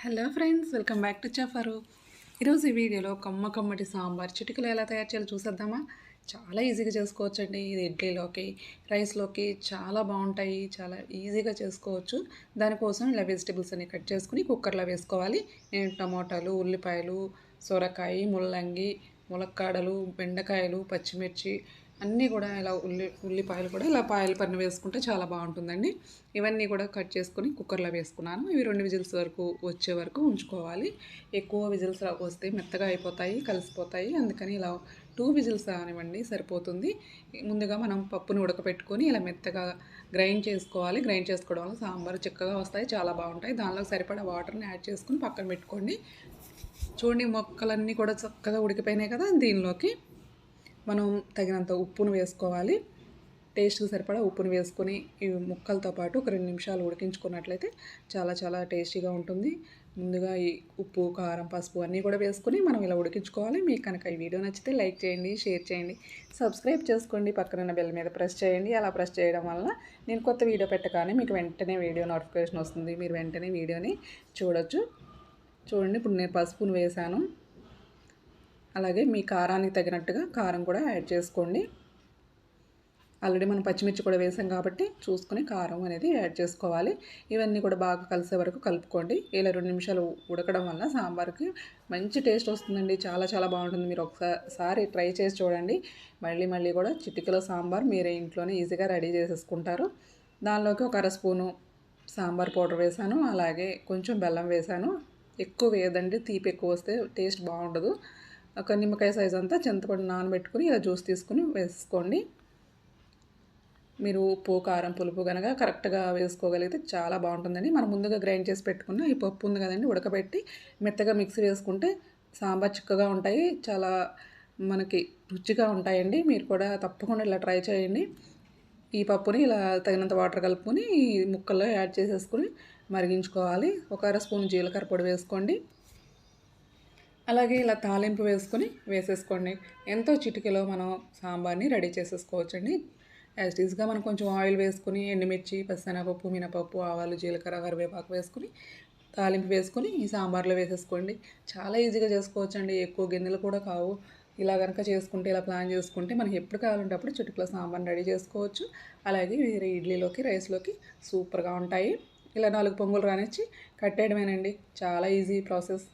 Hello friends, welcome back to చెఫరు. ఈరోజు ఈ వీడియోలో కమ్మటి సాంబార్ చిటికలు ఎలా తయారు చేయాలో చూసేద్దామా. చాలా ఈజీగా చేసుకోవచ్చండి. ఇది ఇడ్లీలోకి, రైస్లోకి చాలా బాగుంటాయి. చాలా ఈజీగా చేసుకోవచ్చు. దానికోసం ఇలా వెజిటబుల్స్ అన్ని కట్ చేసుకుని కుక్కర్లో వేసుకోవాలి. నేను టమోటాలు, ఉల్లిపాయలు, సొరకాయ, ముల్లంగి, ములక్కాడలు, బెండకాయలు, పచ్చిమిర్చి అన్నీ కూడా ఇలా ఉల్లిపాయలు కూడా ఇలా పాయల పన్ను వేసుకుంటే చాలా బాగుంటుందండి. ఇవన్నీ కూడా కట్ చేసుకొని కుక్కర్లో వేసుకున్నాను. ఇవి 2 విజిల్స్ వరకు వచ్చే వరకు ఉంచుకోవాలి. ఎక్కువ విజిల్స్ వస్తే మెత్తగా అయిపోతాయి, కలిసిపోతాయి. అందుకని ఇలా 2 విజిల్స్ రానివ్వండి సరిపోతుంది. ముందుగా మనం పప్పును ఉడకపెట్టుకొని ఇలా మెత్తగా గ్రైండ్ చేసుకోవాలి. గ్రైండ్ చేసుకోవడం వల్ల సాంబార్ చిక్కగా వస్తాయి, చాలా బాగుంటాయి. దానిలో సరిపడా వాటర్ని యాడ్ చేసుకుని పక్కన పెట్టుకోండి. చూడండి, మొక్కలన్నీ కూడా చక్కగా ఉడికిపోయినాయి కదా. దీనిలోకి మనం తగినంత ఉప్పును వేసుకోవాలి. టేస్ట్కి సరిపడా ఉప్పును వేసుకొని ఈ ముక్కలతో పాటు ఒక 2 నిమిషాలు ఉడికించుకున్నట్లయితే చాలా టేస్టీగా ఉంటుంది. ముందుగా ఈ ఉప్పు, కారం, పసుపు అన్నీ కూడా వేసుకొని మనం ఇలా ఉడికించుకోవాలి. మీకు కనుక ఈ వీడియో నచ్చితే లైక్ చేయండి, షేర్ చేయండి, సబ్స్క్రైబ్ చేసుకోండి. పక్కన బెల్ మీద ప్రెస్ చేయండి. అలా ప్రెస్ చేయడం వల్ల నేను కొత్త వీడియో పెట్టగానే మీకు వెంటనే వీడియో నోటిఫికేషన్ వస్తుంది. మీరు వెంటనే వీడియోని చూడొచ్చు. చూడండి, ఇప్పుడు నేను పసుపును వేసాను. అలాగే మీ కారానికి తగినట్టుగా కారం కూడా యాడ్ చేసుకోండి. ఆల్రెడీ మనం పచ్చిమిర్చి కూడా వేసాం కాబట్టి చూసుకుని కారం అనేది యాడ్ చేసుకోవాలి. ఇవన్నీ కూడా బాగా కలిసే వరకు కలుపుకోండి. ఇలా 2 నిమిషాలు ఉడకడం వల్ల సాంబార్కి మంచి టేస్ట్ వస్తుందండి. చాలా బాగుంటుంది. మీరు ఒకసారి ట్రై చేసి చూడండి. మళ్ళీ కూడా చిటికెలో సాంబార్ మీరే ఇంట్లోనే ఈజీగా రెడీ చేసేసుకుంటారు. దానిలోకి ఒక అర స్పూను సాంబార్ పౌడర్ వేసాను. అలాగే కొంచెం బెల్లం వేసాను. ఎక్కువ వేయదండి, తీపి ఎక్కువ వస్తే టేస్ట్ బాగుండదు. ఒక నిమ్మకాయ సైజ్ అంతా చింతపండు నానబెట్టుకుని ఇలా జ్యూస్ తీసుకుని వేసుకోండి. మీరు ఉప్పు, కారం, పులుపు కనుక కరెక్ట్గా వేసుకోగలిగితే చాలా బాగుంటుందండి. మనం ముందుగా గ్రైండ్ చేసి పెట్టుకున్న ఈ పప్పు ఉంది కదండి, ఉడకబెట్టి మెత్తగా మిక్సీ వేసుకుంటే సాంబార్ చిక్కగా ఉంటాయి, చాలా మనకి రుచిగా ఉంటాయండి. మీరు కూడా తప్పకుండా ఇలా ట్రై చేయండి. ఈ పప్పుని ఇలా తగినంత వాటర్ కలుపుకొని ఈ ముక్కల్లో యాడ్ చేసేసుకుని మరిగించుకోవాలి. ఒక అర స్పూన్ జీలకర్ర పొడి వేసుకోండి. అలాగే ఇలా తాలింపు వేసేసుకోండి. ఎంతో చిటికెలో మనం సాంబార్ని రెడీ చేసేసుకోవచ్చండి. యాజ్ ఈజ్గా మనం కొంచెం ఆయిల్ వేసుకుని ఎండుమిర్చి, పచ్చిశనగపప్పు, మినపప్పు, ఆవాలు, జీలకర్ర, కరివేపాకు వేసుకుని తాలింపు వేసుకుని ఈ సాంబార్లో వేసేసుకోండి. చాలా ఈజీగా చేసుకోవచ్చండి. ఎక్కువ గిన్నెలు కూడా కావు. ఇలా కనుక చేసుకుంటే, ఇలా ప్లాన్ చేసుకుంటే మనకి ఎప్పుడు కావాలంటే అప్పుడు చిటికెలో సాంబార్ని రెడీ చేసుకోవచ్చు. అలాగే వేరే ఇడ్లీలోకి, రైస్లోకి సూపర్గా ఉంటాయి. ఇలా 4 పొంగులు రానిచ్చి కట్టేయడమేనండి. చాలా ఈజీ ప్రాసెస్.